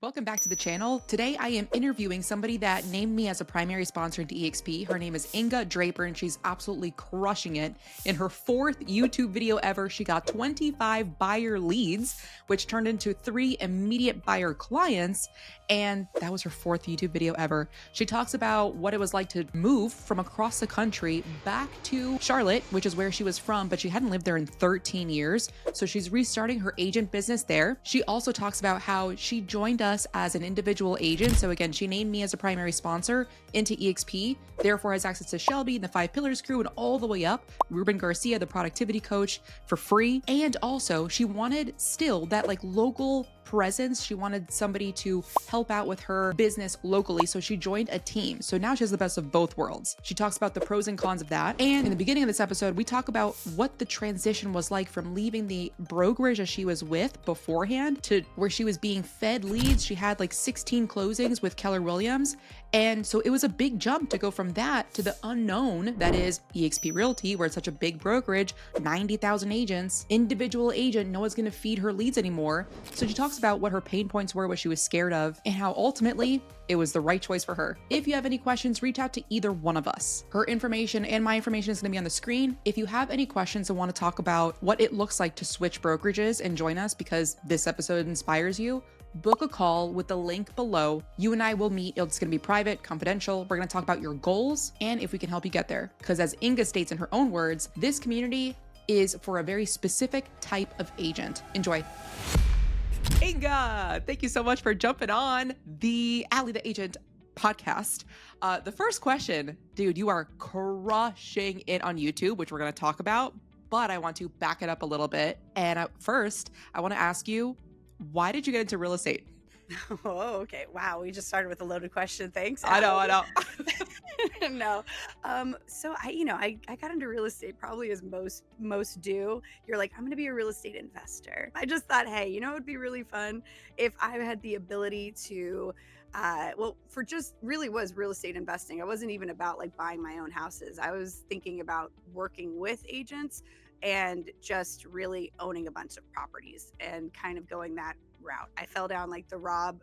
Welcome back to the channel. Today I am interviewing somebody that named me as a primary sponsor to EXP. Her name is Inga Draper and she's absolutely crushing it. In her fourth YouTube video ever, she got 25 buyer leads, which turned into 3 immediate buyer clients. And that was her fourth YouTube video ever. She talks about what it was like to move from across the country back to Charlotte, which is where she was from, but she hadn't lived there in 13 years. So she's restarting her agent business there. She also talks about how she joined us as an individual agent. So again, she named me as a primary sponsor into EXP, therefore has access to Shelby and the 5 Pillars crew and all the way up, Ruben Garcia, the productivity coach, for free. And also she wanted still that like local presence. She wanted somebody to help out with her business locally. So she joined a team. So now she has the best of both worlds. She talks about the pros and cons of that. And in the beginning of this episode, we talk about what the transition was like from leaving the brokerage that she was with beforehand to where she was being fed leads. She had like 16 closings with Keller Williams. And so it was a big jump to go from that to the unknown that is EXP Realty, where it's such a big brokerage, 90,000 agents, individual agent, no one's going to feed her leads anymore. So she talks about what her pain points were, what she was scared of, and how ultimately it was the right choice for her. If you have any questions, reach out to either one of us. Her information and my information is going to be on the screen. If you have any questions and want to talk about what it looks like to switch brokerages and join us because this episode inspires you, book a call with the link below. You and I will meet. It's going to be private, confidential. We're going to talk about your goals and if we can help you get there. Because as Inga states in her own words, this community is for a very specific type of agent. Enjoy. Inga, thank you so much for jumping on the Allie the Agent podcast. The first question, dude, you are crushing it on YouTube, which we're going to talk about, but I want to back it up a little bit. And first, I want to ask you, why did you get into real estate? Oh, okay. Wow. We just started with a loaded question. Thanks. I know. No. So I got into real estate probably as most do. You're like, I'm going to be a real estate investor. I just thought, hey, it would be really fun if I had the ability to, for just really was real estate investing. I wasn't even about like buying my own houses. I was thinking about working with agents and just really owning a bunch of properties and kind of going that route. I fell down like the Rob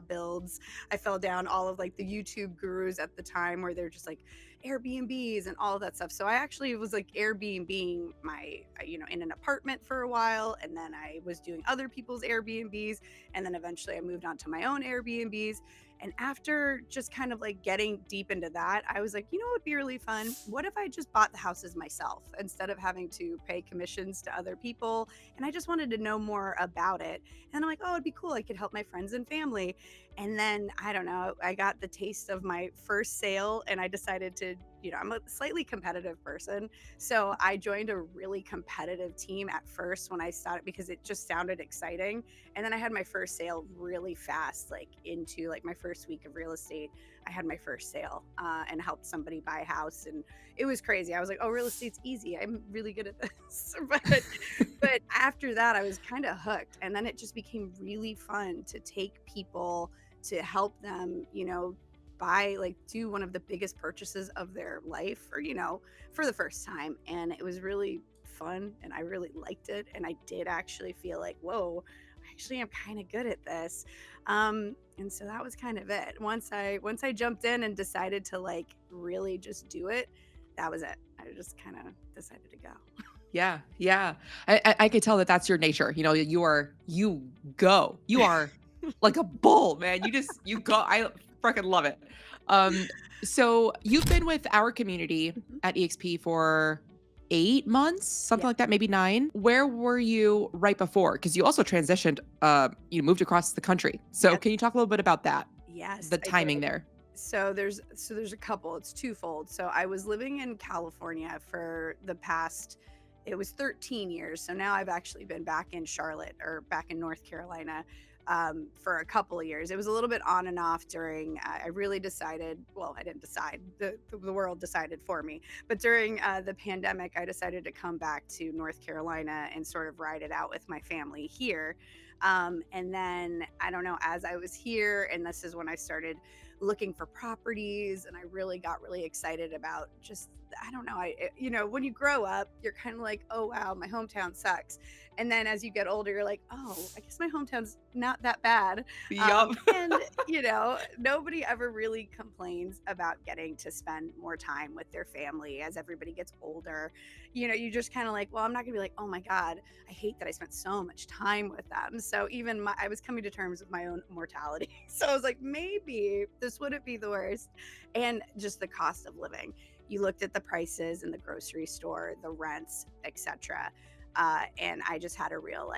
builds. I fell down all of like the YouTube gurus at the time where they're just like Airbnbs and all of that stuff. So I actually was like Airbnb my, in an apartment for a while. And then I was doing other people's Airbnbs. And then eventually I moved on to my own Airbnbs. And after just kind of like getting deep into that, I was like, what would be really fun? What if I just bought the houses myself instead of having to pay commissions to other people? And I just wanted to know more about it. And I'm like, oh, it'd be cool. I could help my friends and family. And then, I don't know, I got the taste of my first sale and I decided to, I'm a slightly competitive person. So I joined a really competitive team at first when I started because it just sounded exciting. And then I had my first sale really fast, like into like my first week of real estate. I had my first sale and helped somebody buy a house. And it was crazy. I was like, oh, real estate's easy. I'm really good at this. But after that, I was kind of hooked. And then it just became really fun to take people to help them, do one of the biggest purchases of their life or, for the first time. And it was really fun and I really liked it. And I did actually feel like, whoa, actually I'm kind of good at this. And so that was kind of it. Once I jumped in and decided to like really just do it, that was it. I just kind of decided to go. Yeah. I could tell that that's your nature. You go. You are like a bull, man. You go. I freaking love it. So you've been with our community at EXP for 8 months, something like that, maybe 9. Where were you right before? Because you also transitioned, you moved across the country. So Can you talk a little bit about that? Yes. The timing there. So there's a couple. It's twofold. So I was living in California for the past, it was 13 years. So now I've actually been back in Charlotte or back in North Carolina for a couple of years. It was a little bit on and off during, I really decided, well, I didn't decide, the world decided for me. But during the pandemic, I decided to come back to North Carolina and sort of ride it out with my family here. And then, I don't know, as I was here, and this is when I started looking for properties and I really got really excited about just I don't know. When you grow up, you're kind of like, oh, wow, my hometown sucks. And then as you get older, you're like, oh, I guess my hometown's not that bad. Yup. And, nobody ever really complains about getting to spend more time with their family as everybody gets older. You just kind of like, well, I'm not gonna be like, oh my God, I hate that I spent so much time with them. So even I was coming to terms with my own mortality. So I was like, maybe this wouldn't be the worst. And just the cost of living. You looked at the prices in the grocery store, the rents, etc. And I just had a real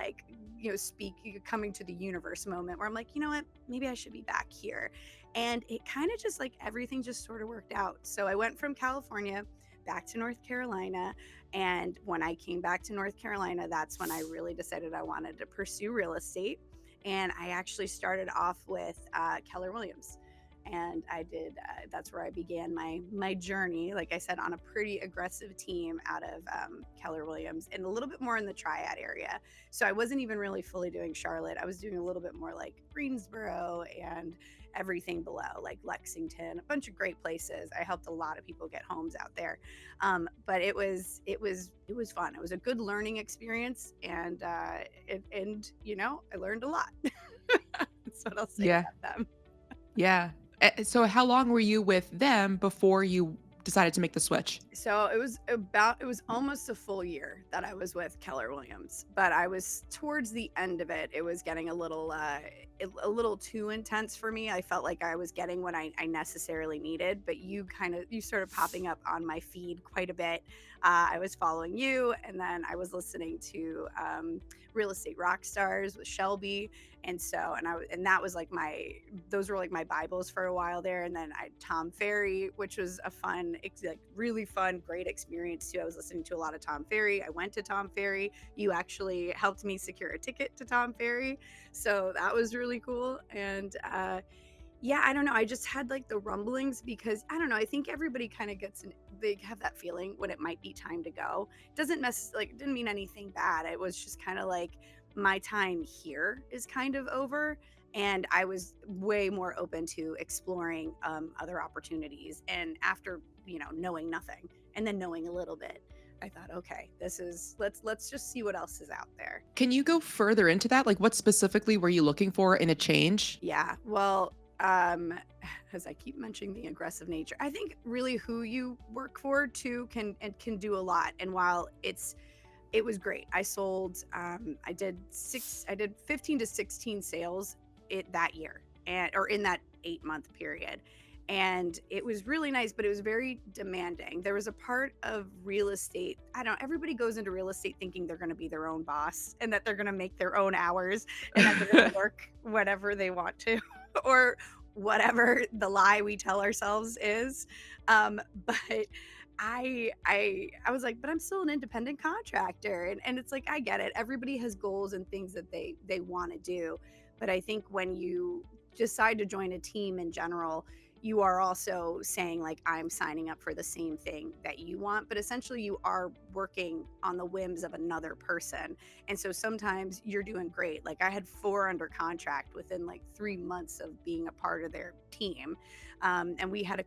coming to the universe moment where I'm like, you know what, maybe I should be back here. And it kind of just like everything just sort of worked out. So I went from California back to North Carolina. And when I came back to North Carolina, that's when I really decided I wanted to pursue real estate. And I actually started off with Keller Williams. And I did, that's where I began my journey, like I said, on a pretty aggressive team out of Keller Williams and a little bit more in the Triad area. So I wasn't even really fully doing Charlotte. I was doing a little bit more like Greensboro and everything below, like Lexington, a bunch of great places. I helped a lot of people get homes out there. But it was fun. It was a good learning experience. And, I learned a lot. That's what I'll say Yeah. about them. Yeah. So how long were you with them before you decided to make the switch? So it was almost a full year that I was with Keller Williams, but I was towards the end of it. It was getting a little too intense for me. I felt like I was getting what I necessarily needed, but you started popping up on my feed quite a bit. I was following you, and then I was listening to Real Estate Rock Stars with Shelby, and that was like those were like my Bibles for a while there. And then Tom Ferry, which was a fun, really fun, great experience too. I was listening to a lot of Tom Ferry. I went to Tom Ferry. You actually helped me secure a ticket to Tom Ferry, so that was really cool. And yeah, I don't know. I just had like the rumblings because I don't know. I think everybody kind of they have that feeling when it might be time to go. It didn't mean anything bad. It was just kind of like my time here is kind of over. And I was way more open to exploring other opportunities. And after, knowing nothing and then knowing a little bit, I thought, okay, let's just see what else is out there. Can you go further into that? Like what specifically were you looking for in a change? Yeah, well, as I keep mentioning the aggressive nature, I think really who you work for too can do a lot. And while it was great, I sold, I did 15 to 16 sales that year, or in that 8-month period. And it was really nice, but it was very demanding. There was a part of real estate. Everybody goes into real estate thinking they're going to be their own boss and that they're going to make their own hours and that they're going to work whatever they want to or whatever the lie we tell ourselves is. But I was like, but I'm still an independent contractor. And it's like, I get it. Everybody has goals and things that they want to do. But I think when you decide to join a team in general, you are also saying like, I'm signing up for the same thing that you want, but essentially you are working on the whims of another person. And so sometimes you're doing great. Like I had 4 under contract within like 3 months of being a part of their team. And we had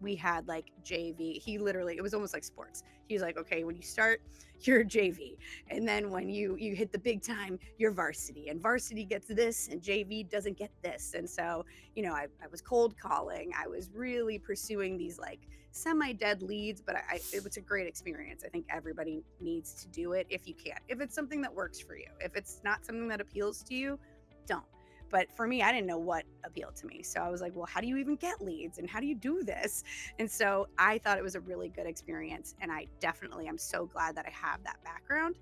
we had like JV. It was almost like sports. He was like, okay, when you start, you're JV. And then when you hit the big time, you're varsity, and varsity gets this and JV doesn't get this. And so, I was cold calling. I was really pursuing these like semi-dead leads, but it was a great experience. I think everybody needs to do it if you can. If it's something that works for you. If it's not something that appeals to you, don't. But for me, I didn't know what appealed to me. So I was like, well, how do you even get leads and how do you do this? And so I thought it was a really good experience. And I definitely am so glad that I have that background.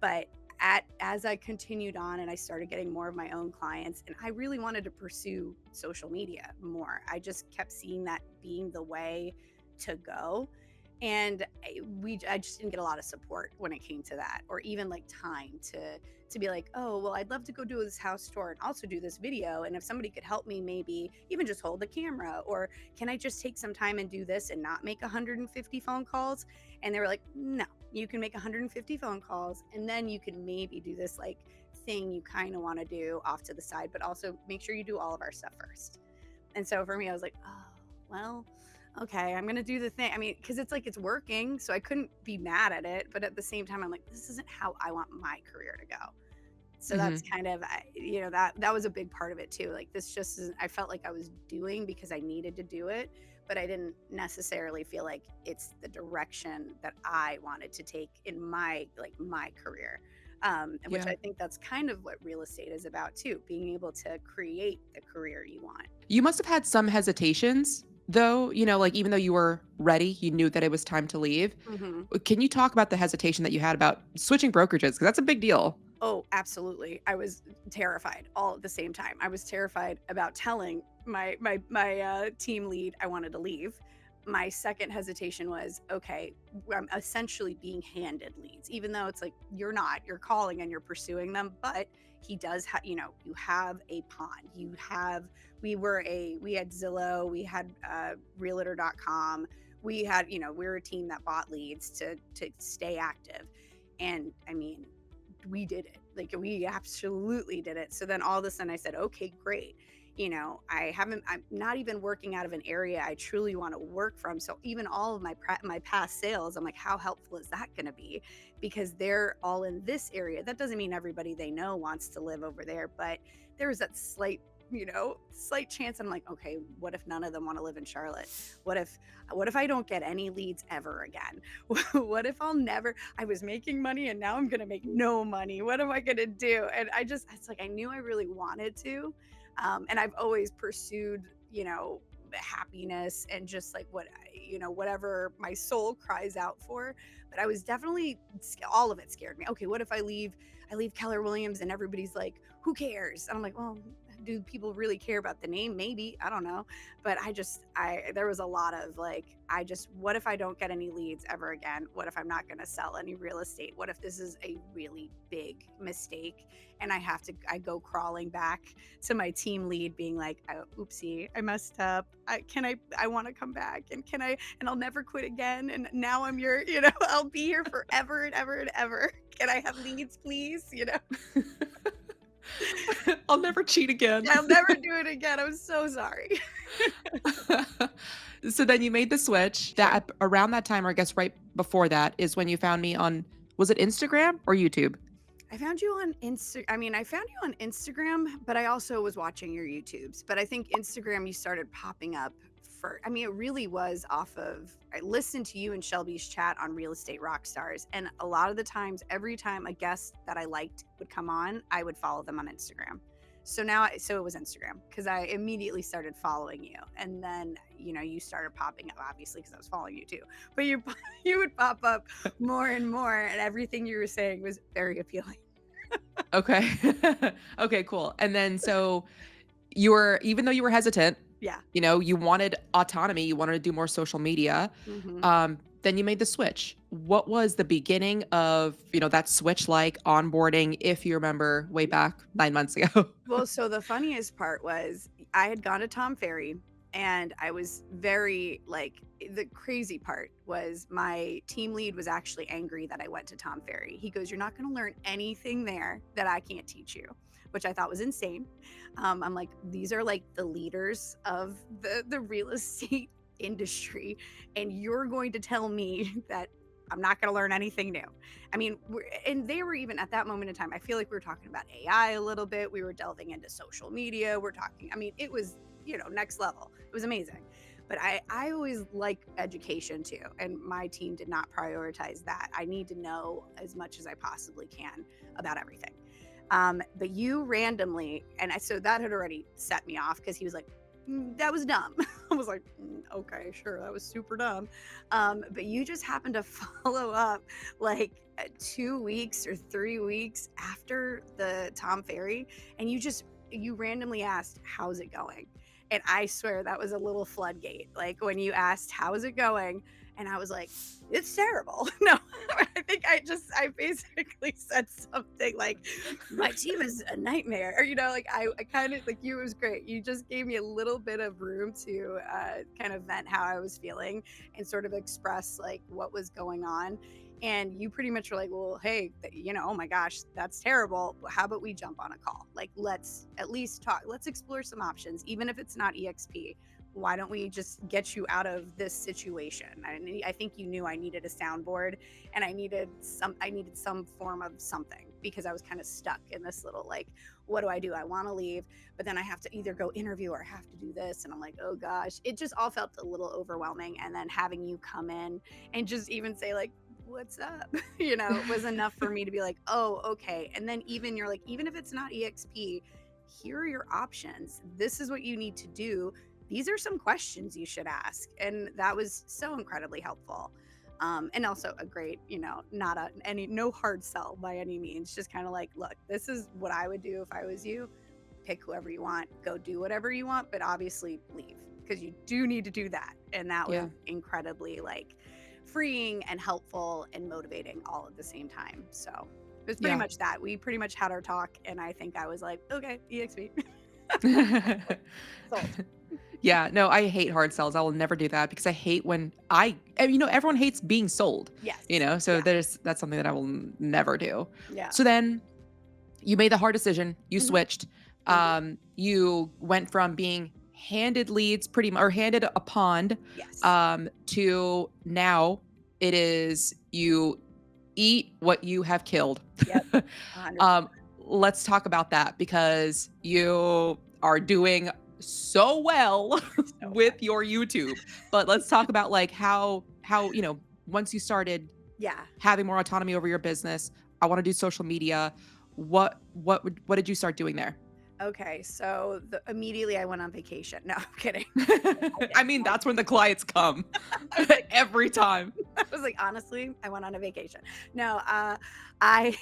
But as I continued on and I started getting more of my own clients, and I really wanted to pursue social media more, I just kept seeing that being the way to go. And I just didn't get a lot of support when it came to that, or even like time to be like, oh, well, I'd love to go do this house tour and also do this video. And if somebody could help me, maybe even just hold the camera, or can I just take some time and do this and not make 150 phone calls? And they were like, no, you can make 150 phone calls and then you can maybe do this like thing you kind of want to do off to the side, but also make sure you do all of our stuff first. And so for me, I was like, oh, well, okay, I'm gonna do the thing. I mean, because it's like it's working, so I couldn't be mad at it. But at the same time, I'm like, this isn't how I want my career to go. So that's Hmm. kind of, that was a big part of it too. Like this just isn't, I felt like I was doing because I needed to do it, but I didn't necessarily feel like it's the direction that I wanted to take in my career. And which Yeah. I think that's kind of what real estate is about too, being able to create the career you want. You must have had some hesitations though, like even though you were ready, you knew that it was time to leave. Mhm. Can you talk about the hesitation that you had about switching brokerages? Because that's a big deal. Oh, absolutely. I was terrified all at the same time. I was terrified about telling my team lead I wanted to leave. My second hesitation was, okay, I'm essentially being handed leads, even though it's like you're not. You're calling and you're pursuing them, but he does have, you have a pond. We had Zillow, we had realtor.com. We had, we're a team that bought leads to stay active. And I mean, we did it. Like we absolutely did it. So then all of a sudden I said, okay, great. I'm not even working out of an area I truly want to work from. So even all of my past sales, I'm like, how helpful is that going to be? Because they're all in this area. That doesn't mean everybody they know wants to live over there, but there was that slight chance. I'm like, okay, what if none of them want to live in Charlotte? What if I don't get any leads ever again? What if I was making money and now I'm going to make no money? What am I going to do? And it's like, I knew I really wanted to. And I've always pursued, happiness and just like whatever my soul cries out for. But I was definitely, all of it scared me. Okay, what if I leave Keller Williams and everybody's like, who cares? And I'm like, well, do people really care about the name? Maybe, I don't know. But there was a lot of like, what if I don't get any leads ever again? What if I'm not going to sell any real estate? What if this is a really big mistake and I go crawling back to my team lead being like, oh, oopsie, I messed up. I want to come back and and I'll never quit again. And now I'll be here forever and ever and ever. Can I have leads, please? I'll never cheat again. I'll never do it again. I'm so sorry. So then you made the switch. Sure. That around that time, or I guess right before that, is when you found me on, was it Instagram or YouTube? I found you on I found you on Instagram, but I also was watching your YouTubes. But I think Instagram, you started popping up it really was off of, I listened to you and Shelby's chat on Real Estate Rockstars. And a lot of the times, every time a guest that I liked would come on, I would follow them on Instagram. So it was Instagram because I immediately started following you. And then, you started popping up, obviously, because I was following you too. But you would pop up more and more, and everything you were saying was very appealing. Okay. Okay, cool. And then so even though you were hesitant, Yeah. you wanted autonomy, you wanted to do more social media, Hmm. then you made the switch. What was the beginning of, that switch like onboarding, if you remember way back 9 months ago? Well, so the funniest part was I had gone to Tom Ferry and I was very like, the crazy part was my team lead was actually angry that I went to Tom Ferry. He goes, "You're not going to learn anything there that I can't teach you," which I thought was insane. I'm like, these are like the leaders of the real estate industry, and you're going to tell me that I'm not going to learn anything new. I mean, and they were even at that moment in time, I feel like we were talking about AI a little bit. We were delving into social media. It was, next level. It was amazing. But I always like education too. And my team did not prioritize that. I need to know as much as I possibly can about everything. But you randomly, so that had already set me off because he was like, that was dumb." I was like, okay, sure, that was super dumb. But you just happened to follow up like 2 weeks or 3 weeks after the Tom Ferry, and you randomly asked, "How's it going?" And I swear that was a little floodgate. Like when you asked, "How is it going?" And I was like, "It's terrible." No, I think I basically said something like, "My team is a nightmare." Or, I kind of like you, it was great. You just gave me a little bit of room to kind of vent how I was feeling and sort of express like what was going on. And you pretty much were like, "Well, hey, oh my gosh, that's terrible. How about we jump on a call? Like, let's at least talk. Let's explore some options, even if it's not EXP. why don't we just get you out of this situation? I think you knew I needed a soundboard, and I needed some form of something, because I was kind of stuck in this little like, what do I do? I want to leave, but then I have to either go interview or I have to do this. And I'm like, oh gosh, it just all felt a little overwhelming. And then having you come in and just even say like, what's up, was enough for me to be like, oh, okay. And then even you're like, even if it's not EXP, here are your options. This is what you need to do. These are some questions you should ask. And that was so incredibly helpful. And also a great, not no hard sell by any means, just kind of like, look, this is what I would do if I was you. Pick whoever you want, go do whatever you want, but obviously leave, because you do need to do that. And that was incredibly like freeing and helpful and motivating all at the same time. So it was pretty much that. We pretty much had our talk, and I think I was like, okay, EXP. Sold. Yeah, no, I hate hard sells. I will never do that, because I hate when everyone hates being sold. Yes. So that's something that I will never do. Yeah. So then you made the hard decision. You switched. You went from being handed leads or handed a pond, to now it is you eat what you have killed. Yep. Let's talk about that, because you are doing so well with your YouTube. But let's talk about like how once you started having more autonomy over your business, I want to do social media. What did you start doing there? Okay, so immediately I went on vacation. No, I'm kidding. I mean, that's when the clients come. Every time. I was like, honestly, I went on a vacation. No, I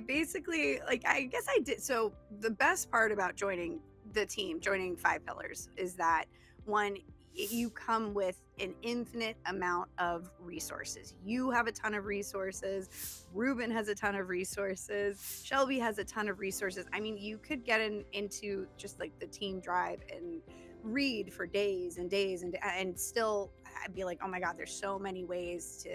basically, like, I guess I did. So the best part about joining the team, joining 5 Pillars, is that one, you come with an infinite amount of resources. You have a ton of resources. Ruben has a ton of resources. Shelby has a ton of resources. I mean, you could get into just like the team drive and read for days and days and still I'd be like, oh my God, there's so many ways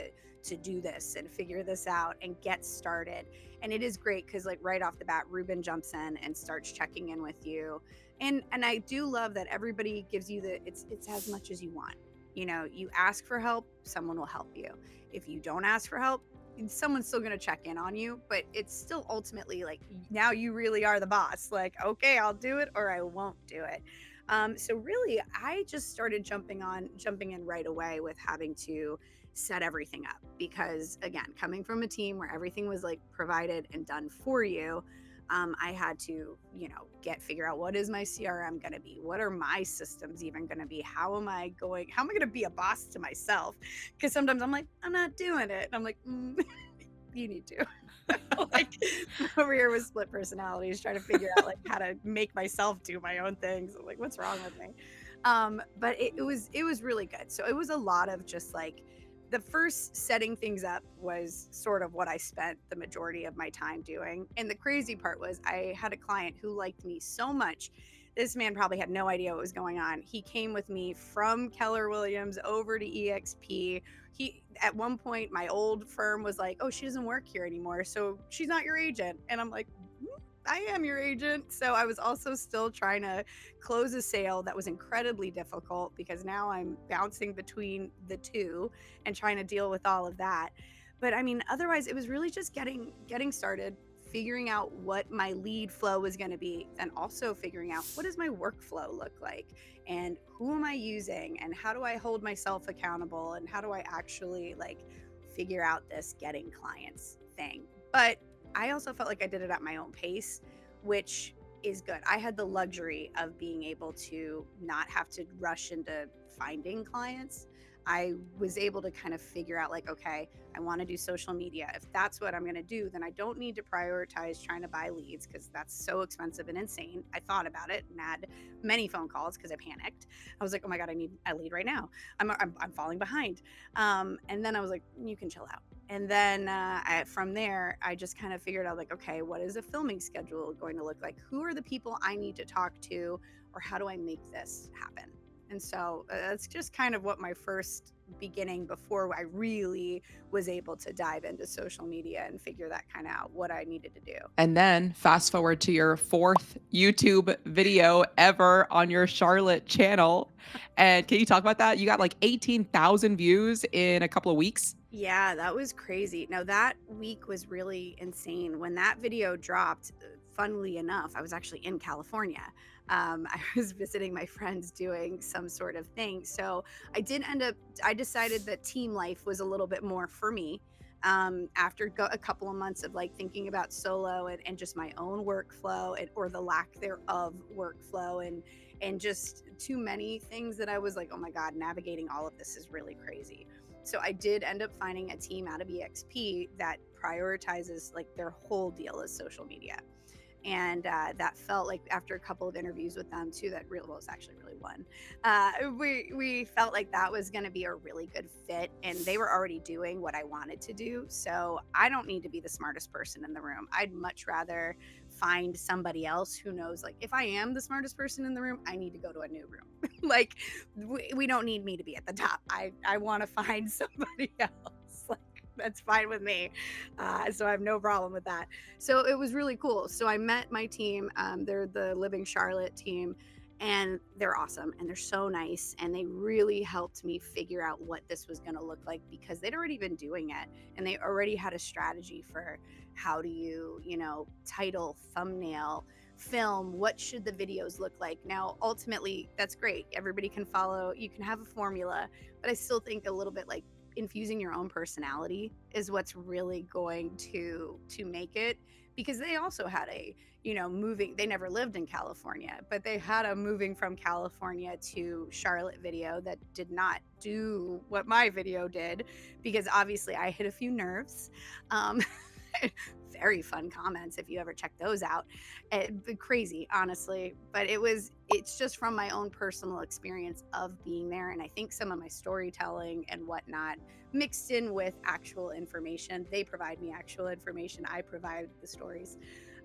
to do this and figure this out and get started. And it is great because like right off the bat, Ruben jumps in and starts checking in with you. And I do love that everybody gives you it's as much as you want. You ask for help, someone will help you. If you don't ask for help, someone's still going to check in on you, but it's still ultimately like, now you really are the boss. Like, okay, I'll do it or I won't do it. So really, I just started jumping in right away with having to set everything up, because again, coming from a team where everything was like provided and done for you, I had to, figure out, what is my CRM going to be? What are my systems even going to be? How am I going to be a boss to myself? Because sometimes I'm like, I'm not doing it. And I'm like, you need to. Like over here with split personalities, trying to figure out like how to make myself do my own things. I'm like, what's wrong with me? But it was really good. So it was a lot of just like, the first setting things up was sort of what I spent the majority of my time doing. And the crazy part was I had a client who liked me so much. This man probably had no idea what was going on. He came with me from Keller Williams over to EXP. At one point, my old firm was like, oh, she doesn't work here anymore, so she's not your agent. And I'm like, I am your agent. So I was also still trying to close a sale that was incredibly difficult, because now I'm bouncing between the two and trying to deal with all of that. But I mean, otherwise it was really just getting started, figuring out what my lead flow was going to be, and also figuring out what does my workflow look like, and who am I using, and how do I hold myself accountable, and how do I actually like figure out this getting clients thing. But I also felt like I did it at my own pace, which is good. I had the luxury of being able to not have to rush into finding clients. I was able to kind of figure out like, okay, I want to do social media. If that's what I'm going to do, then I don't need to prioritize trying to buy leads, because that's so expensive and insane. I thought about it and had many phone calls because I panicked. I was like, oh my God, I need a lead right now. I'm falling behind. And then I was like, you can chill out. And then from there, I just kind of figured out like, okay, what is a filming schedule going to look like? Who are the people I need to talk to, or how do I make this happen? And so that's just kind of what my first beginning before I really was able to dive into social media and figure that kind of out what I needed to do. And then fast forward to your fourth YouTube video ever on your Charlotte channel. And can you talk about that? You got like 18,000 views in a couple of weeks. Yeah, that was crazy. Now, that week was really insane. When that video dropped, funnily enough, I was actually in California. I was visiting my friends doing some sort of thing. So I decided that team life was a little bit more for me. After a couple of months of like thinking about solo and just my own workflow or the lack thereof workflow and just too many things that I was like, oh my God, navigating all of this is really crazy. So I did end up finding a team out of EXP that prioritizes like their whole deal is social media. And that felt like after a couple of interviews with them too, well, it was actually really one. We felt like that was going to be a really good fit, and they were already doing what I wanted to do. So I don't need to be the smartest person in the room. I'd much rather find somebody else who knows, like, if I am the smartest person in the room, I need to go to a new room. Like, we don't need me to be at the top. I want to find somebody else. Like, that's fine with me. So I have no problem with that. So it was really cool. So I met my team. They're the Living Charlotte team, and they're awesome and they're so nice. And they really helped me figure out what this was going to look like because they'd already been doing it and they already had a strategy for how do you, title, thumbnail, film, what should the videos look like. Now, ultimately, that's great. Everybody can follow, you can have a formula, but I still think a little bit like infusing your own personality is what's really going to make it, because they also had a moving, they never lived in California, but they had a moving from California to Charlotte video that did not do what my video did, because obviously I hit a few nerves. Very fun comments if you ever check those out. Crazy, honestly, but it's just from my own personal experience of being there, and I think some of my storytelling and whatnot mixed in with actual information. They provide me actual information, I provide the stories,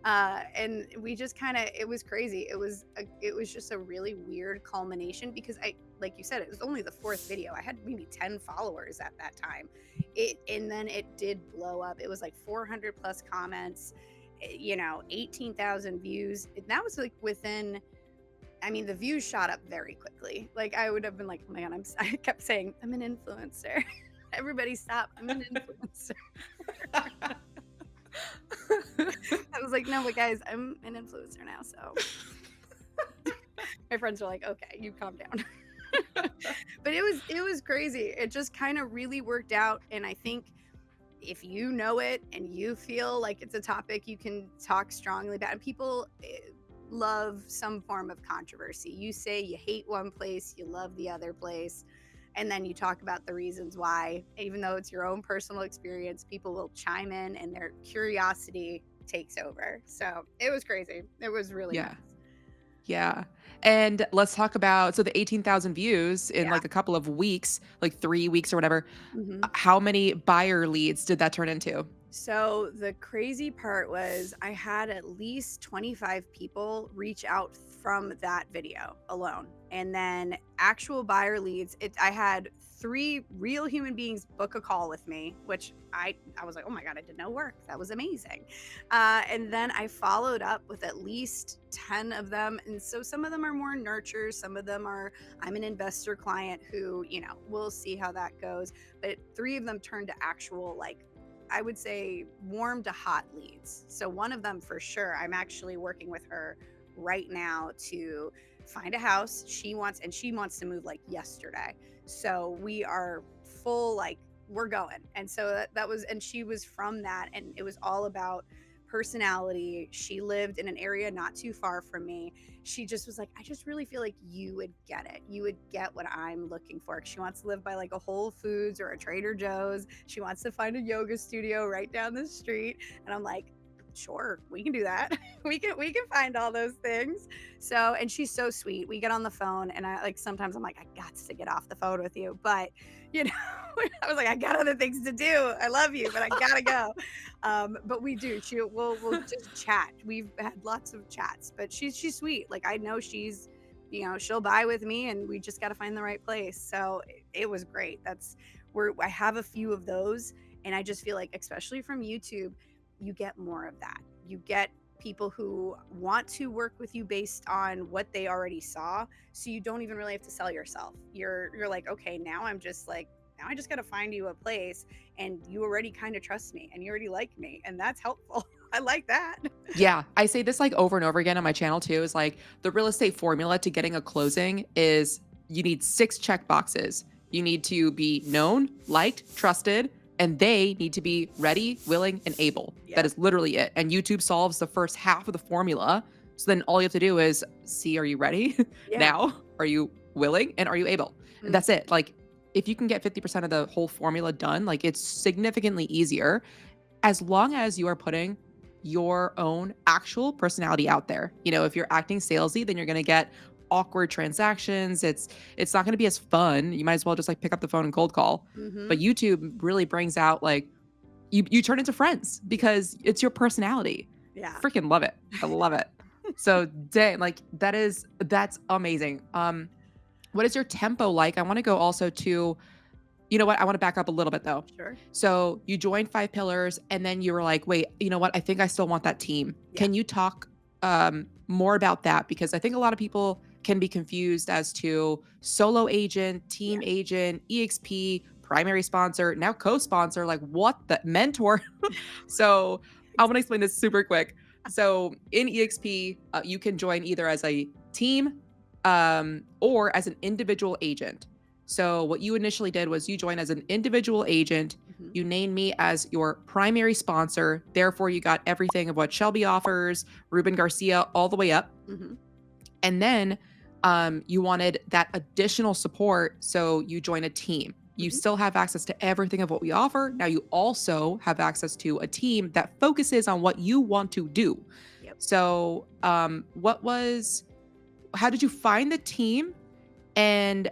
and we just it was crazy. It was just a really weird culmination because like you said, it was only the fourth video. I had maybe 10 followers at that time. And then it did blow up. It was like 400 plus comments, 18,000 views. And that was like within, the views shot up very quickly. Like I would have been like, oh my God, I kept saying, I'm an influencer. Everybody stop. I'm an influencer. I was like, no, but guys, I'm an influencer now. So my friends were like, okay, you calm down. But it was crazy. It just kind of really worked out. And I think if you know it and you feel like it's a topic you can talk strongly about, and people love some form of controversy. You say you hate one place, you love the other place, and then you talk about the reasons why. Even though it's your own personal experience, people will chime in and their curiosity takes over. So it was crazy. It was really nice. Yeah. And let's talk about, so the 18,000 views in like a couple of weeks, like 3 weeks or whatever. Mm-hmm. How many buyer leads did that turn into? So the crazy part was I had at least 25 people reach out from that video alone. And then actual buyer leads, I had 3 real human beings book a call with me, which I was like, oh my God, I did no work. That was amazing. And then I followed up with at least 10 of them. And so some of them are more nurtures. Some of them are, I'm an investor client who, we'll see how that goes. But 3 of them turned to actual, like, I would say warm to hot leads. So one of them for sure, I'm actually working with her right now to find a house she wants to move like yesterday. So we are full, like we're going. And so that was, and she was from that, and it was all about personality. She lived in an area not too far from me. She just was like, I just really feel like you would get it. You would get what I'm looking for. She wants to live by like a Whole Foods or a Trader Joe's. She wants to find a yoga studio right down the street. And I'm like, sure, we can do that. we can find all those things. So, and she's so sweet. We get on the phone, and I like, sometimes I'm like, I got to get off the phone with you, but I was like, I got other things to do. I love you, but I gotta go. But we do. We'll just chat. We've had lots of chats, but she's sweet. Like I know she's she'll buy with me, and we just got to find the right place. So it was great. That's where I have a few of those. And I just feel like, especially from YouTube, you get more of that. You get people who want to work with you based on what they already saw. So you don't even really have to sell yourself. You're like, okay, now I just got to find you a place, and you already kind of trust me and you already like me. And that's helpful. I like that. Yeah, I say this like over and over again on my channel too, is like the real estate formula to getting a closing is you need 6 check boxes. You need to be known, liked, trusted, and they need to be ready, willing, and able. Yeah. That is literally it. And YouTube solves the first half of the formula. So then all you have to do is see, are you ready Yeah. now? Are you willing? And are you able? And that's it. Like if you can get 50% of the whole formula done, like it's significantly easier as long as you are putting your own actual personality out there. If you're acting salesy, then you're going to get awkward transactions. It's not going to be as fun. You might as well just like pick up the phone and cold call. But YouTube really brings out like you turn into friends because it's your personality. Yeah. Freaking love it. I love it. So dang, like that's amazing. What is your tempo like? I want to go also to, you know what? I want to back up a little bit though. Sure. So you joined 5 Pillars and then you were like, wait, you know what? I think I still want that team. Yeah. Can you talk more about that? Because I think a lot of people can be confused as to solo agent, team agent, EXP, primary sponsor, now co-sponsor, like what the mentor. So I want to explain this super quick. So in EXP, you can join either as a team or as an individual agent. So what you initially did was you joined as an individual agent. You named me as your primary sponsor. Therefore, you got everything of what Shelby offers, Ruben Garcia, all the way up. And then you wanted that additional support. So you join a team. You still have access to everything of what we offer. Now you also have access to a team that focuses on what you want to do. So how did you find the team? And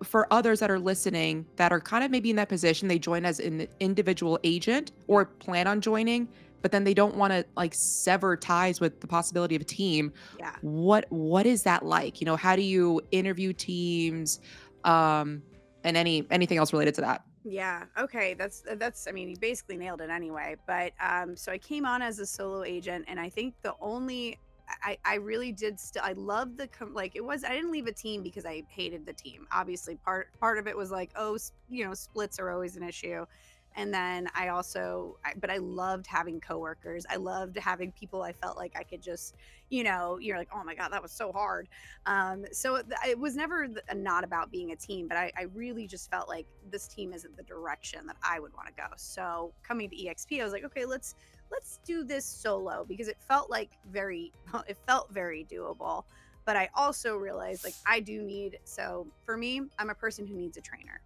for others that are listening that are kind of maybe in that position, they join as an individual agent or plan on joining, but then they don't want to like sever ties with the possibility of a team. Yeah. What is that like? How do you interview teams, and anything else related to that? Yeah. Okay. That's, I mean, you basically nailed it anyway. But, so I came on as a solo agent, and I think I really did I loved I didn't leave a team because I hated the team. Obviously part of it was like, splits are always an issue. And then but I loved having coworkers. I loved having people I felt like I could just, you're like, oh my God, that was so hard. So it was never not about being a team, but I really just felt like this team isn't the direction that I would want to go. So coming to EXP, I was like, okay, let's do this solo, because it felt very doable. But I also realized so for me, I'm a person who needs a trainer.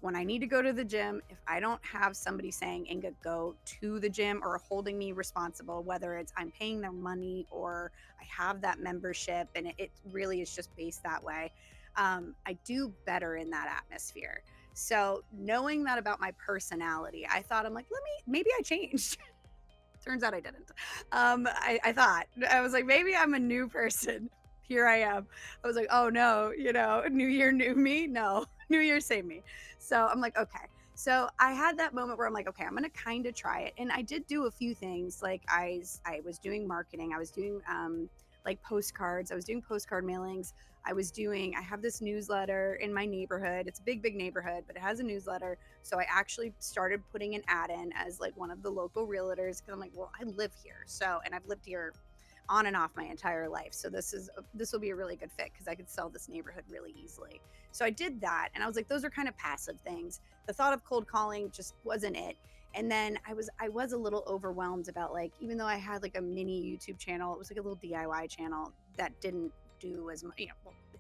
When I need to go to the gym, if I don't have somebody saying, Inga, go to the gym, or holding me responsible, whether it's I'm paying their money or I have that membership, and it really is just based that way, I do better in that atmosphere. So knowing that about my personality, I thought, I'm like, maybe I changed. Turns out I didn't. I thought, I was like, maybe I'm a new person. Here I am. I was like, oh no, new year, new me. No, new year, same me. So I'm like, okay. So I had that moment where I'm like, okay, I'm going to kind of try it. And I did do a few things. Like I was doing marketing. I was doing like postcards. I was doing postcard mailings. I have this newsletter in my neighborhood. It's a big neighborhood, but it has a newsletter. So I actually started putting an ad in as like one of the local realtors, because I'm like, well, I live here. So, and I've lived here on and off my entire life. So this will be a really good fit, because I could sell this neighborhood really easily. So I did that. And I was like, those are kind of passive things. The thought of cold calling just wasn't it. And then I was a little overwhelmed about, like, even though I had like a mini YouTube channel, it was like a little DIY channel that didn't do as much, it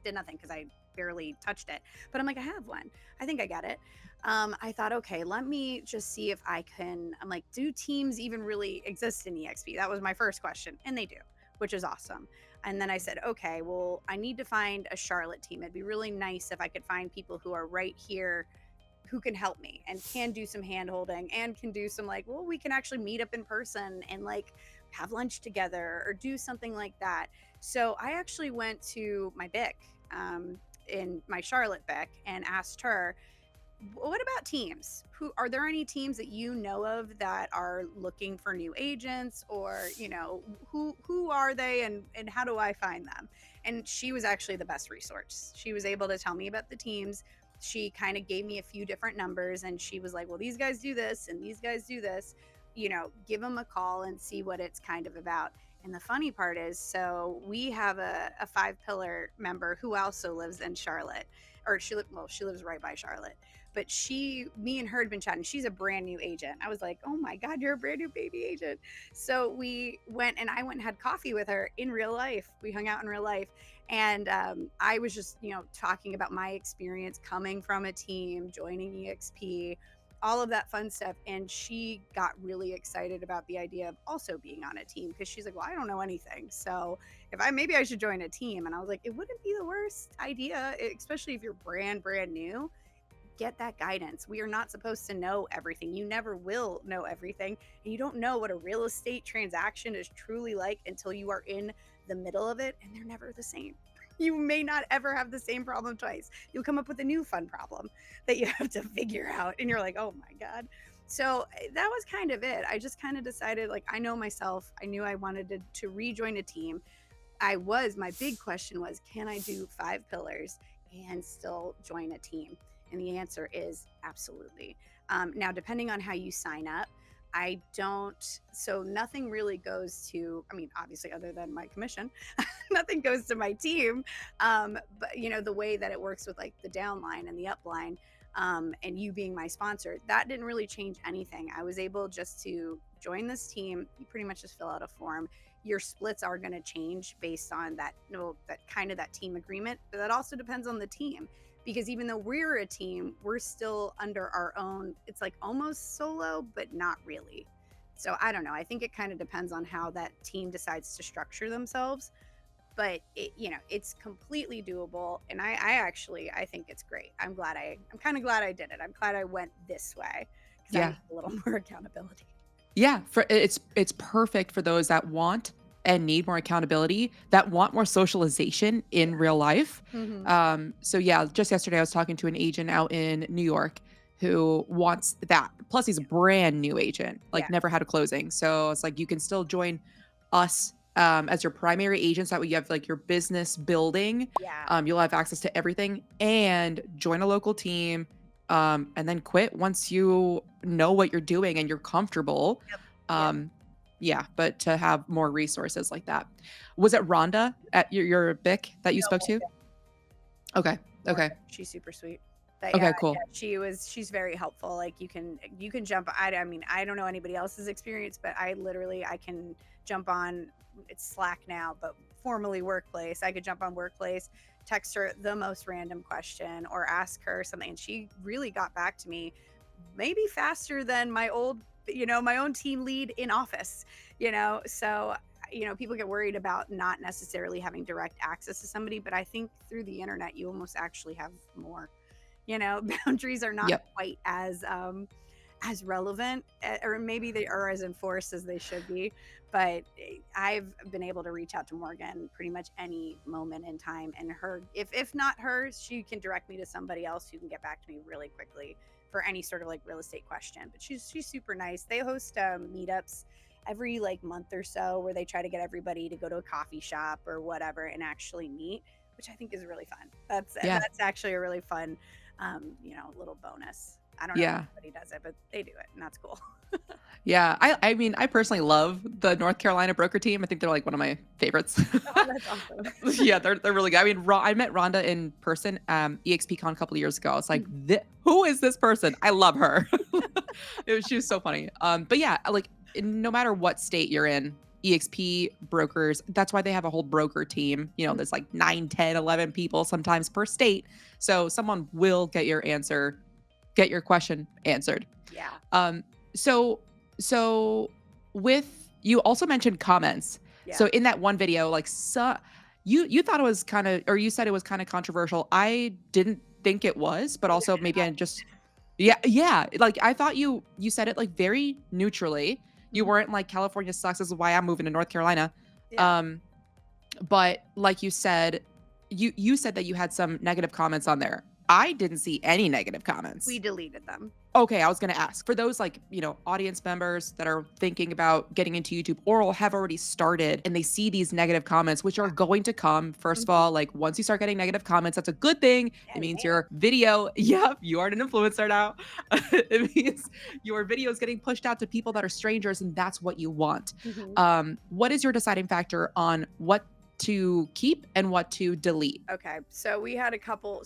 did nothing because I barely touched it. But I'm like, I have one. I think I got it. I thought, okay, let me just see if I can. I'm like, do teams even really exist in EXP? That was my first question. And they do, which is awesome. And then I said, okay, well, I need to find a Charlotte team. It'd be really nice if I could find people who are right here who can help me and can do some hand holding and can do some, like, well, we can actually meet up in person and like have lunch together or do something like that. So I actually went to my BIC, in my Charlotte BIC, and asked her, what about teams? Who are there any teams that you know of that are looking for new agents, or who are they, and how do I find them? And she was actually the best resource. She was able to tell me about the teams. She kind of gave me a few different numbers, and she was like, well, these guys do this and these guys do this, give them a call and see what it's kind of about. And the funny part is, so we have a 5 pillar member who also lives in Charlotte, or she lives right by Charlotte. But me and her had been chatting. She's a brand new agent. I was like, oh my God, you're a brand new baby agent. So we went, and I went and had coffee with her in real life. We hung out in real life. And I was just, talking about my experience coming from a team, joining EXP, all of that fun stuff. And she got really excited about the idea of also being on a team, because she's like, well, I don't know anything. So maybe I should join a team. And I was like, it wouldn't be the worst idea, especially if you're brand new. Get that guidance. We are not supposed to know everything. You never will know everything. And you don't know what a real estate transaction is truly like until you are in the middle of it, and they're never the same. You may not ever have the same problem twice. You'll come up with a new fun problem that you have to figure out, and you're like, oh my God. So that was kind of it. I just kind of decided, like, I know myself. I knew I wanted to rejoin a team. My big question was, can I do 5 pillars and still join a team? And the answer is absolutely. Now, depending on how you sign up, so nothing really goes to, obviously other than my commission, nothing goes to my team. But the way that it works with like the downline and the upline, and you being my sponsor, that didn't really change anything. I was able just to join this team. You pretty much just fill out a form. Your splits are going to change based on that team agreement, but that also depends on the team. Because even though we're a team, we're still under our own, it's like almost solo, but not really. So I don't know. I think it kind of depends on how that team decides to structure themselves. But it's completely doable. And I think it's great. I'm kind of glad I did it. I'm glad I went this way, because I Yeah. need a little more accountability. Yeah, it's perfect for those that want and need more accountability, that want more socialization in real life. So yeah, just yesterday I was talking to an agent out in New York who wants that. Plus he's a brand new agent, like never had a closing. So it's like, you can still join us as your primary agents. That way you have like your business building. You'll have access to everything, and join a local team. And then quit once you know what you're doing and you're comfortable. Yeah, but to have more resources like that. Was it Rhonda at your BIC that you spoke to? Okay. She's super sweet. But Okay, cool. She's very helpful. Like you can jump. I don't know anybody else's experience, but I can jump on, it's Slack now, but formerly Workplace. I could jump on Workplace, text her the most random question, or ask her something, and she really got back to me maybe faster than my own team lead in office. So people get worried about not necessarily having direct access to somebody, but I think through the internet you almost actually have more. Boundaries are not quite as relevant, or maybe they are as enforced as they should be. But I've been able to reach out to Morgan pretty much any moment in time, and if not her, she can direct me to somebody else who can get back to me really quickly for any sort of like real estate question. But she's super nice. They host meetups every like month or so, where they try to get everybody to go to a coffee shop or whatever and actually meet, which I think is really fun. That's actually a really fun little bonus. I don't know if anybody does it, but they do it, and that's cool. Yeah, I personally love the North Carolina broker team. I think they're like one of my favorites. Oh, that's awesome. Yeah, they're really good. I met Rhonda in person, EXPCon a couple of years ago. It's like, who is this person? I love her. She was so funny. But yeah, like no matter what state you're in, EXP brokers, that's why they have a whole broker team. There's like 9, 10, 11 people sometimes per state. So someone will get your question answered. Yeah. So with, you also mentioned comments. Yeah. So in that one video, like, you thought it was kind of, or you said it was kind of controversial. I didn't think it was, but also maybe I just, yeah. Like I thought you said it like very neutrally. You weren't like, California sucks, this is why I'm moving to North Carolina. Yeah. But like you said that you had some negative comments on there. I didn't see any negative We comments. deleted them. Okay, I was gonna ask for those like, audience members that are thinking about getting into YouTube or have already started and they see these negative comments, which are going to come. First of Mhm. all, like once you start getting negative comments, that's a good thing. It means Yeah, your video, yep, you are an influencer now. It means your video is getting pushed out to people that are strangers, and that's what you want. yeah. Mhm. What is your deciding factor on what to keep and what to delete? Okay, so we had a couple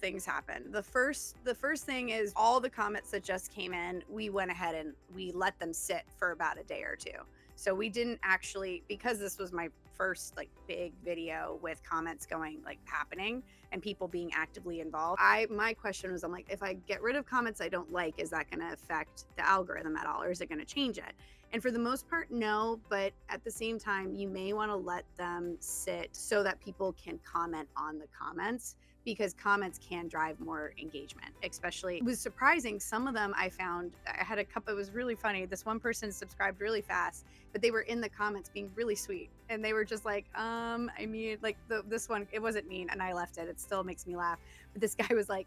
things happen. The first thing is all the comments that just came in, we went ahead and we let them sit for about a day or two. So we didn't actually, because this was my first like big video with comments going like happening and people being actively involved. My question was, I'm like, if I get rid of comments I don't like, is that going to affect the algorithm at all, or is it going to change it? And for the most part, no. But at the same time, you may want to let them sit so that people can comment on the comments, because comments can drive more engagement. Especially, it was surprising. Some of them I found, I had a couple, it was really funny. This one person subscribed really fast, but they were in the comments being really sweet. And they were just like, I mean, like this one, it wasn't mean and I left it. It still makes me laugh. But this guy was like,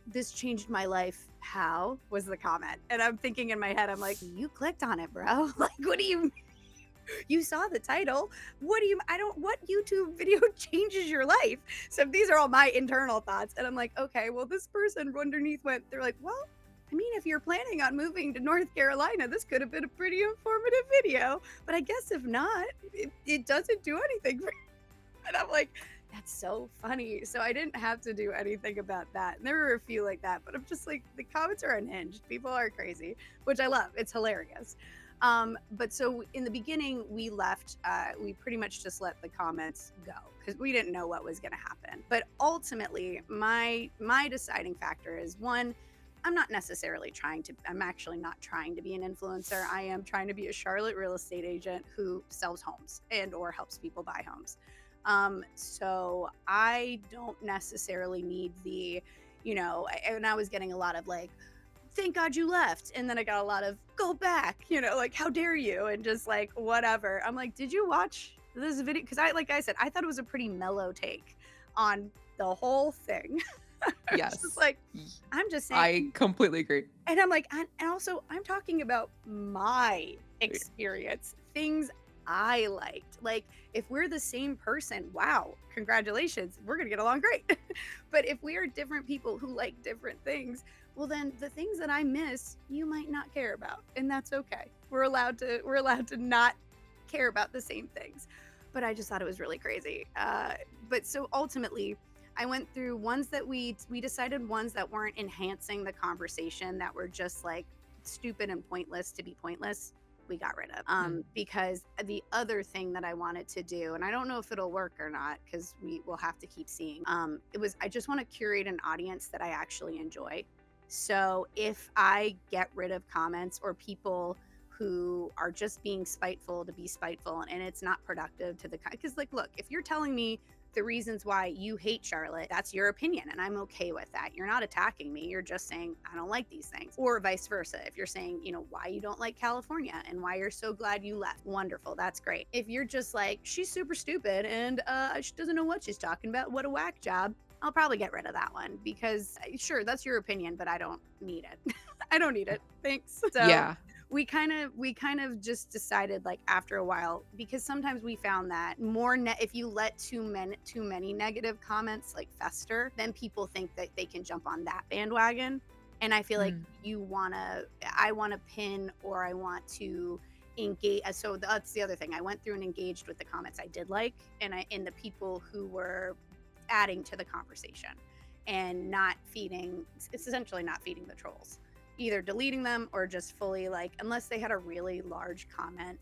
this changed my life. How was the comment? And I'm thinking in my head, I'm like, you clicked on it, bro. Like, what do you, you saw the title. What YouTube video changes your life? So these are all my internal thoughts. And I'm like, okay, well, this person underneath they're like, well, I mean, if you're planning on moving to North Carolina, this could have been a pretty informative video. But I guess if not, it doesn't do anything for you. And I'm like, that's so funny. So I didn't have to do anything about that. And there were a few like that, but I'm just like, the comments are unhinged. People are crazy, which I love. It's hilarious. But so in the beginning, we pretty much just let the comments go because we didn't know what was going to happen. But ultimately, my deciding factor is, one, I'm actually not trying to be an influencer. I am trying to be a Charlotte real estate agent who sells homes and or helps people buy homes. So I don't necessarily need and I was getting a lot of like, thank God you left. And then I got a lot of go back, like, how dare you? And just like, whatever. I'm like, did you watch this video? Because like I said, I thought it was a pretty mellow take on the whole thing. It's just Yes. like, I'm just saying. I completely agree. And I'm like, and also, I'm talking about my experience, things I liked. Like, if we're the same person, wow, congratulations, we're gonna get along great. But if we are different people who like different things, well, then the things that I miss, you might not care about, and that's okay. We're allowed to not care about the same things. But I just thought it was really crazy. But so ultimately, I went through ones that we decided ones that weren't enhancing the conversation, that were just like stupid and pointless to be pointless. We got rid of because the other thing that I wanted to do, and I don't know if it'll work or not because we will have to keep seeing. I just want to curate an audience that I actually enjoy. So if I get rid of comments or people who are just being spiteful to be spiteful, and it's not productive to because like, look, if you're telling me the reasons why you hate Charlotte, that's your opinion, and I'm okay with that. You're not attacking me. You're just saying, I don't like these things. Or vice versa. If you're saying, why you don't like California and why you're so glad you left, wonderful. That's great. If you're just like, she's super stupid and she doesn't know what she's talking about, what a whack job, I'll probably get rid of that one because sure, that's your opinion, but I don't need it. I don't need it. Thanks. So Yeah. we kind of just decided, like, after a while, because sometimes we found that if you let too many negative comments like fester, then people think that they can jump on that bandwagon. And I feel like I want to pin, or I want to engage. So that's the other thing. I went through and engaged with the comments I did like, and the people who were adding to the conversation, and essentially not feeding the trolls, either deleting them or just fully, like, unless they had a really large comment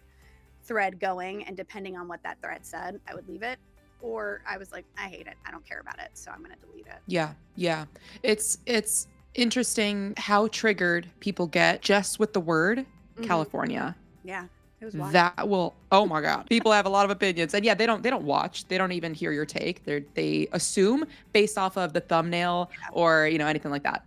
thread going, and depending on what that thread said, I would leave it, or I was like, I hate it, I don't care about it, so I'm gonna delete it. Yeah. Yeah. It's interesting how triggered people get just with the word California. Yeah, it was wild. That will, oh my God. People have a lot of opinions. And yeah, they don't watch. They don't even hear your take. They assume based off of the thumbnail or, anything like that.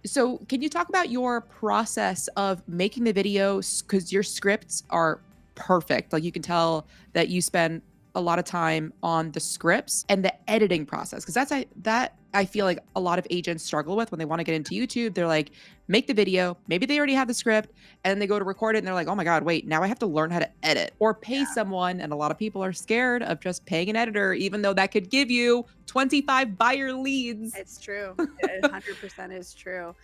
So can you talk about your process of making the videos? Because your scripts are perfect. Like, you can tell that you spend a lot of time on the scripts and the editing process, because that I feel like a lot of agents struggle with when they want to get into YouTube. They're like, make the video, maybe they already have the script, and then they go to record it and they're like, oh my God, wait, now I have to learn how to edit or pay someone. And a lot of people are scared of just paying an editor, even though that could give you 25 buyer leads. It's true. It 100% is true.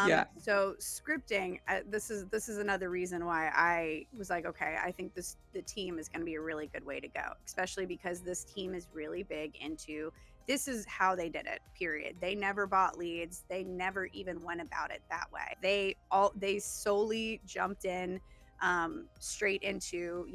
Yeah. So scripting, this is another reason why I was like, okay, I think the team is going to be a really good way to go, especially because this team is really big into, this is how they did it, period. They never bought leads. They never even went about it that way. They solely jumped in straight into,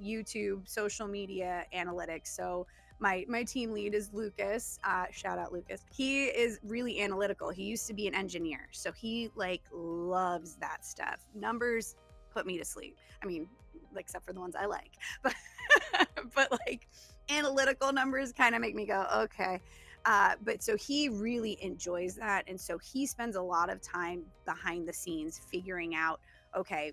YouTube, social media, analytics. So my team lead is Lucas. Shout out Lucas. He is really analytical. He used to be an engineer, so he like loves that stuff. Numbers put me to sleep. I mean, except for the ones I like, but but like analytical numbers kind of make me go, okay. But so he really enjoys that, and so he spends a lot of time behind the scenes figuring out, okay,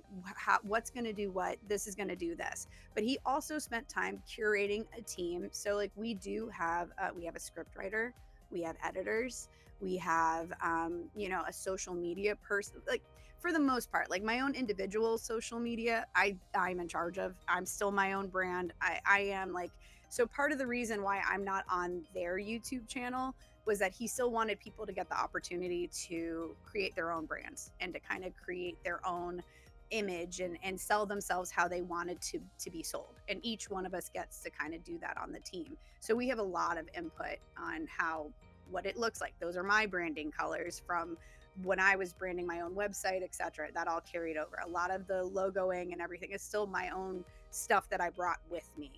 what's going to do what, this is going to do this. But he also spent time curating a team. So like we have a script writer, we have editors, we have a social media person. Like for the most part, like my own individual social media, I'm in charge of. I'm still my own brand. I am like, so part of the reason why I'm not on their YouTube channel was that he still wanted people to get the opportunity to create their own brands and to kind of create their own image and sell themselves how they wanted to be sold. And each one of us gets to kind of do that on the team. So we have a lot of input on what it looks like. Those are my branding colors from when I was branding my own website, etc. That all carried over. A lot of the logoing and everything is still my own stuff that I brought with me.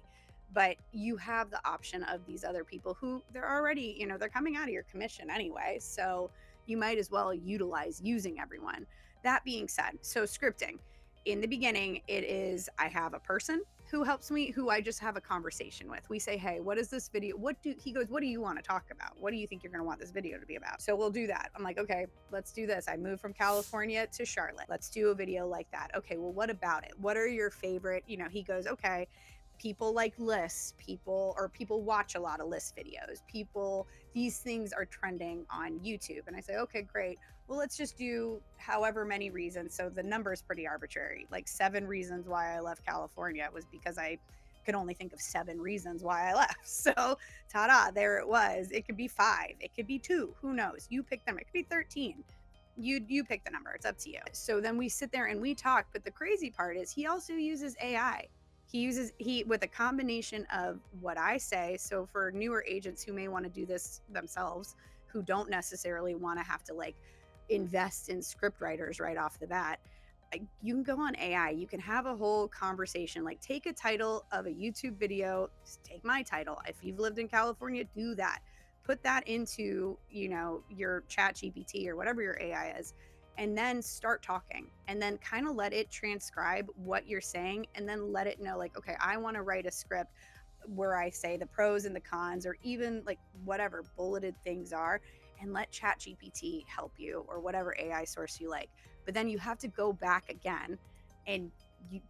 But you have the option of these other people who they're already, they're coming out of your commission anyway. So you might as well utilize using everyone. That being said, so scripting, in the beginning, it is, I have a person who helps me, who I just have a conversation with. We say, hey, what is this video? He goes, what do you want to talk about? What do you think you're going to want this video to be about? So we'll do that. I'm like, okay, let's do this. I moved from California to Charlotte. Let's do a video like that. Okay, well, what about it? What are your favorite, he goes, okay, people like lists, people watch a lot of list videos, these things are trending on YouTube. And I say, okay, great. Well, let's just do however many reasons. So the number is pretty arbitrary. Like 7 reasons why I left California was because I could only think of 7 reasons why I left. So ta-da, there it was. It could be 5, it could be 2, who knows? You pick them. It could be 13. You pick the number. It's up to you. So then we sit there and we talk. But the crazy part is he also uses AI. He with a combination of what I say. So for newer agents who may want to do this themselves, who don't necessarily want to have to like invest in script writers right off the bat, you can go on AI. You can have a whole conversation, like take a title of a YouTube video, take my title. If you've lived in California, do that. Put that into, your chat GPT or whatever your AI is, and then start talking, and then kind of let it transcribe what you're saying, and then let it know like, okay, I want to write a script where I say the pros and the cons, or even like whatever bulleted things are, and let ChatGPT help you, or whatever AI source you like. But then you have to go back again and you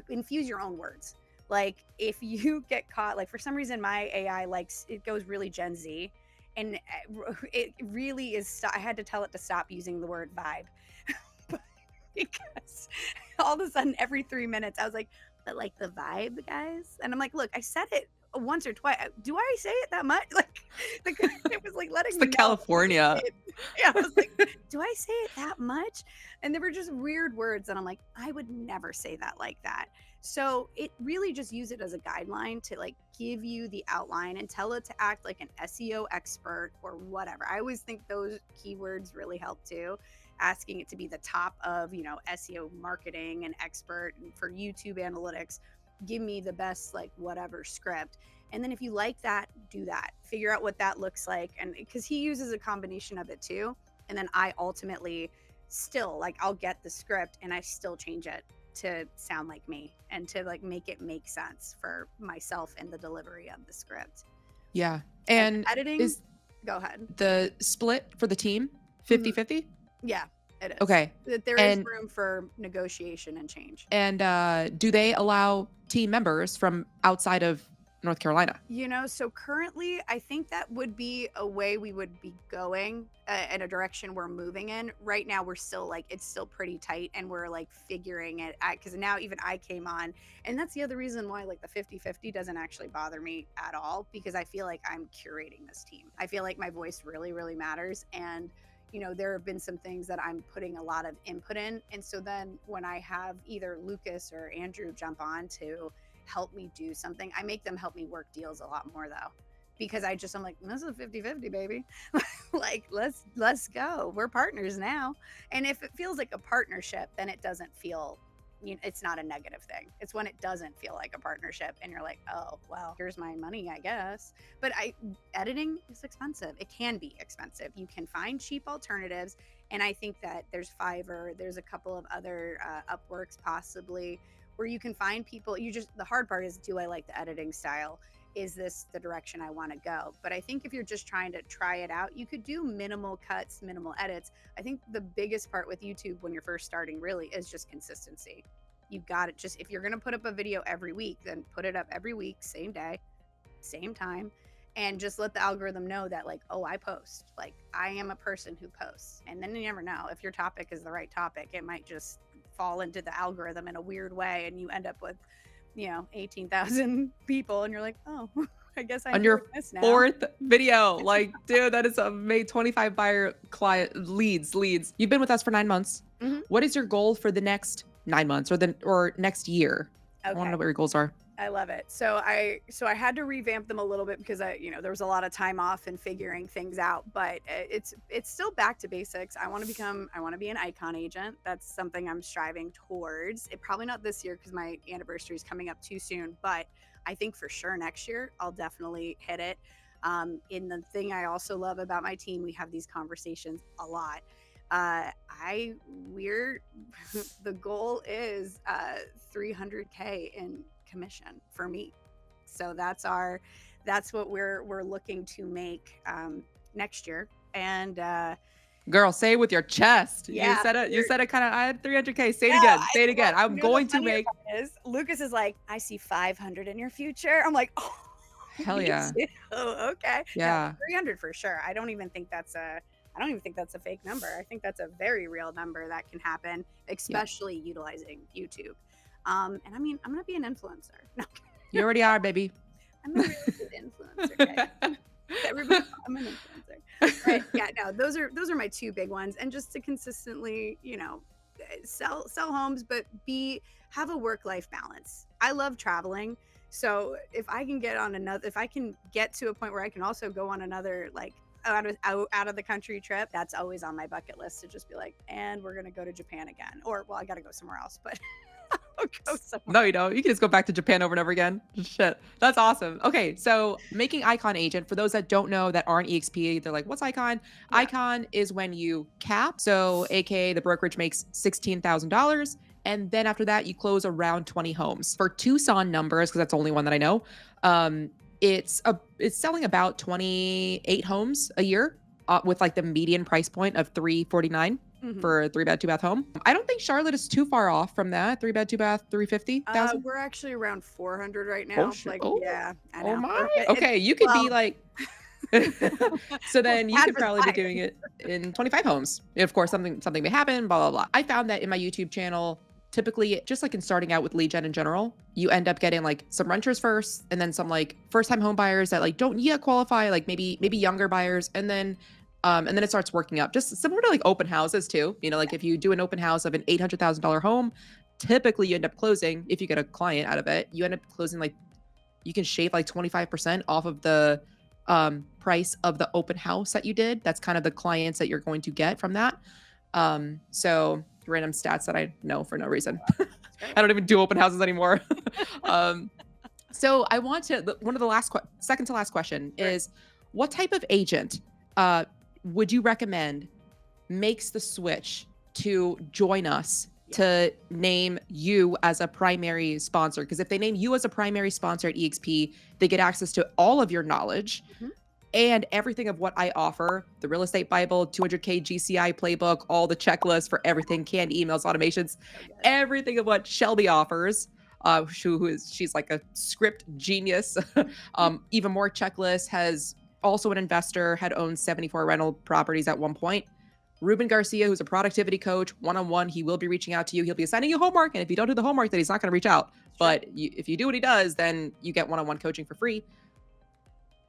infuse your own words. Like if you get caught, like for some reason my AI it goes really Gen Z, and it really is, I had to tell it to stop using the word vibe because all of a sudden every 3 minutes I was like, but like the vibe, guys. And I'm like, look, I said it once or twice. Do I say it that much? Like it was like letting It's me the know. California. Yeah, I was like, do I say it that much? And they were just weird words, and I'm like, I would never say that like that. So it really just use it as a guideline to like give you the outline and tell it to act like an SEO expert or whatever. I always think those keywords really help too. Asking it to be the top of, SEO marketing and expert, and for YouTube analytics, give me the best like whatever script. And then if you like that, do that. Figure out what that looks like. And because he uses a combination of it too. And then I ultimately still like, I'll get the script and I still change it to sound like me and to like make it make sense for myself in the delivery of the script. Yeah. And editing, is go ahead. The split for the team 50-50? Yeah, it is. Okay. There is room for negotiation and change. And do they allow team members from outside of North Carolina? You know, so currently, I think that would be a way we would be going, in a direction we're moving in. Right now, we're still like, it's still pretty tight and we're like figuring it out because now even I came on. And that's the other reason why like the 50-50 doesn't actually bother me at all because I feel like I'm curating this team. I feel like my voice really, really matters. And you know, there have been some things that I'm putting a lot of input in. And so then when I have either Lucas or Andrew jump on to help me do something, I make them help me work deals a lot more though. Because I'm like, this is a 50-50, baby. Like, let's go. We're partners now. And if it feels like a partnership, then it doesn't feel, you know, it's not a negative thing. It's when it doesn't feel like a partnership and you're like, oh, well, here's my money, I guess. But editing is expensive. It can be expensive. You can find cheap alternatives. And I think that there's Fiverr, there's a couple of other Upworks possibly, where you can find people. The hard part is, do I like the editing style? Is this the direction I want to go? But I think if you're just trying to try it out, you could do minimal cuts, minimal edits. I think the biggest part with YouTube when you're first starting really is just consistency. You got it. Just if you're going to put up a video every week, then put it up every week, same day, same time, and just let the algorithm know that like, oh, I post. Like I am a person who posts. And then you never know if your topic is the right topic. It might just fall into the algorithm in a weird way and you end up with, you know, 18,000 people and you're like, oh, I guess I'm On your doing this now. 4th video. Like, dude, that is made 25 buyer client leads. You've been with us for 9 months. Mhm. What is your goal for the next 9 months or next year? I want to know what your goals are. I love it. So I had to revamp them a little bit because there was a lot of time off and figuring things out, but it's still back to basics. I want to be an icon agent. That's something I'm striving towards. It probably not this year because my anniversary is coming up too soon, but I think for sure next year I'll definitely hit it. In the thing I also love about my team, we have these conversations a lot. The goal is 300K in commission for me. So that's what we're looking to make next year. And girl, say it with your chest. Yeah, you said it kind of, I had 300K. Say it again. I'm going to make. Lucas is like, I see 500 in your future. I'm like, oh, hell yeah. Oh, okay. Yeah. No, 300 for sure. I don't even think that's a fake number. I think that's a very real number that can happen, especially utilizing YouTube. And I mean, I'm going to be an influencer. No. You already are, baby. I'm a really good influencer. Okay? Everybody, I'm an influencer. Right? Yeah, no, those are my two big ones. And just to consistently, sell homes, but have a work-life balance. I love traveling. So if I can get to a point where I can also go on another like out of the country trip, that's always on my bucket list to just be like, and we're going to go to Japan again. Or, well, I got to go somewhere else, but I'll go somewhere. No, you don't. You can just go back to Japan over and over again. Shit. That's awesome. Okay. So making Icon Agent, for those that don't know that aren't EXP, they're like, what's Icon? Yeah. Icon is when you cap. So AKA the brokerage makes $16,000. And then after that, you close around 20 homes. For Tucson numbers, because that's the only one that I know, it's selling about 28 homes a year with like the median price point of $349 for a 3-bed, 2-bath home. I don't think Charlotte is too far off from that. 3-bed, 2-bath, 350,000. We're actually around 400 right now. Yeah. I know. Oh my. Okay, you could be like. So then you could probably be doing it in 25 homes. Of course, something may happen. Blah blah blah. I found that in my YouTube channel. Typically, just like in starting out with lead gen in general, you end up getting like some renters first, and then some like first-time home buyers that like don't yet qualify, like maybe younger buyers, and then it starts working up. Just similar to like open houses too. Like if you do an open house of an $800,000 home, typically you end up closing, if you get a client out of it, you end up closing like, you can shave like 25% off of the price of the open house that you did. That's kind of the clients that you're going to get from that. So random stats that I know for no reason. I don't even do open houses anymore. So I want to, one of the second to last question is, what type of agent would you recommend makes the switch to join us to name you as a primary sponsor? Because if they name you as a primary sponsor at EXP, they get access to all of your knowledge and everything of what I offer, the real estate Bible, 200K GCI Playbook, all the checklists for everything, canned emails, automations, everything of what Shelby offers. she's like a script genius. Even more checklist has also an investor, had owned 74 rental properties at one point. Ruben Garcia, who's a productivity coach, one-on-one, he will be reaching out to you. He'll be assigning you homework, and if you don't do the homework, then he's not going to reach out. Sure. But if you do what he does, then you get one-on-one coaching for free.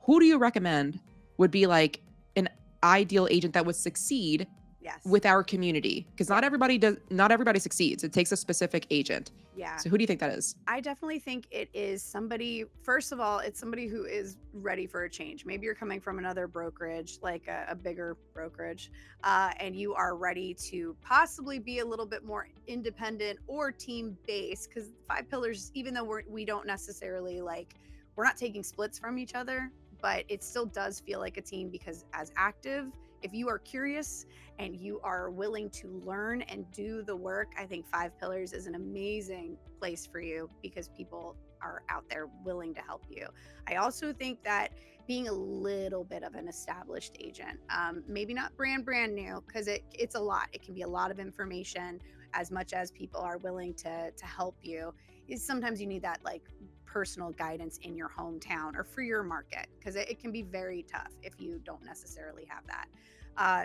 Who do you recommend would be like an ideal agent that would succeed Yes. with our community? Because not everybody succeeds. It takes a specific agent. Yeah. So who do you think that is? I definitely think it is somebody, first of all, it's somebody who is ready for a change. Maybe you're coming from another brokerage, like a bigger brokerage, and you are ready to possibly be a little bit more independent or team based. Because 5 pillars, even though we don't necessarily like, we're not taking splits from each other, but it still does feel like a team because as active, if you are curious and you are willing to learn and do the work, I think 5 pillars is an amazing place for you because people are out there willing to help you. I also think that being a little bit of an established agent, maybe not brand new, because it's a lot. It can be a lot of information as much as people are willing to help you. Is sometimes you need that like personal guidance in your hometown or for your market because it can be very tough if you don't necessarily have that.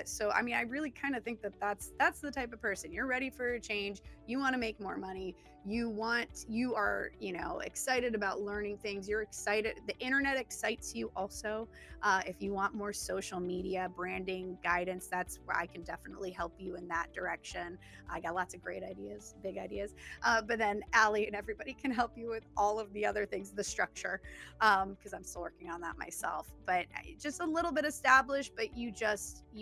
So I mean, I really kind of think that that's the type of person. You're ready for a change. You want to make more money. You are, excited about learning things. You're excited. The internet excites you also. If you want more social media branding guidance, that's where I can definitely help you in that direction. I got lots of great ideas, big ideas. But then Allie and everybody can help you with all of the other things, the structure, because I'm still working on that myself. But just a little bit established, but you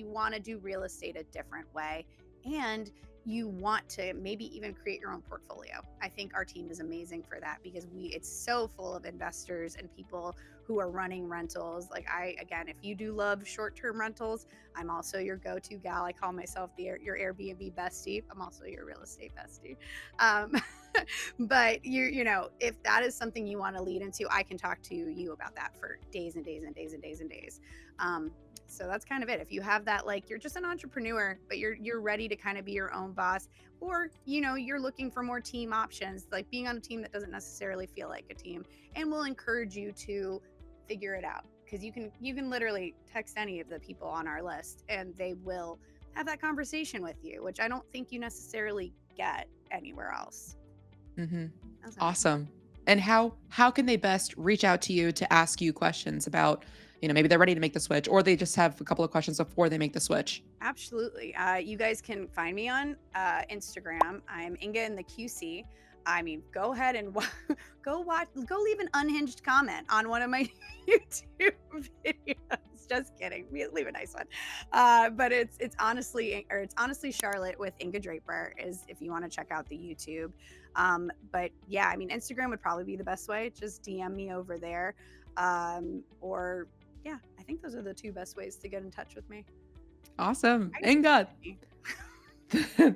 want to do real estate a different way. And you want to maybe even create your own portfolio. I think our team is amazing for that because it's so full of investors and people who are running rentals. Like again, if you do love short-term rentals, I'm also your go-to gal. I call myself your Airbnb bestie. I'm also your real estate bestie. But if that is something you want to lead into, I can talk to you about that for days and days and days and days and days. So that's kind of it. If you have that, like you're just an entrepreneur, but you're ready to kind of be your own boss, or you're looking for more team options, like being on a team that doesn't necessarily feel like a team, and we'll encourage you to figure it out because you can literally text any of the people on our list and they will have that conversation with you, which I don't think you necessarily get anywhere else. Mm-hmm. Awesome. And how can they best reach out to you to ask you questions about, maybe they're ready to make the switch or they just have a couple of questions before they make the switch? Absolutely. You guys can find me on Instagram. I'm Inga in the QC. I mean, go ahead and go leave an unhinged comment on one of my YouTube videos. Just kidding. Leave a nice one. But it's honestly Charlotte with Inga Draper is if you want to check out the YouTube. But yeah, I mean, Instagram would probably be the best way. Just DM me over there. Or yeah, I think those are the two best ways to get in touch with me. Awesome. Inga.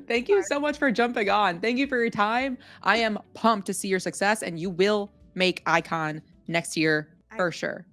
Thank you so much for jumping on. Thank you for your time. I am pumped to see your success and you will make Icon next year for sure.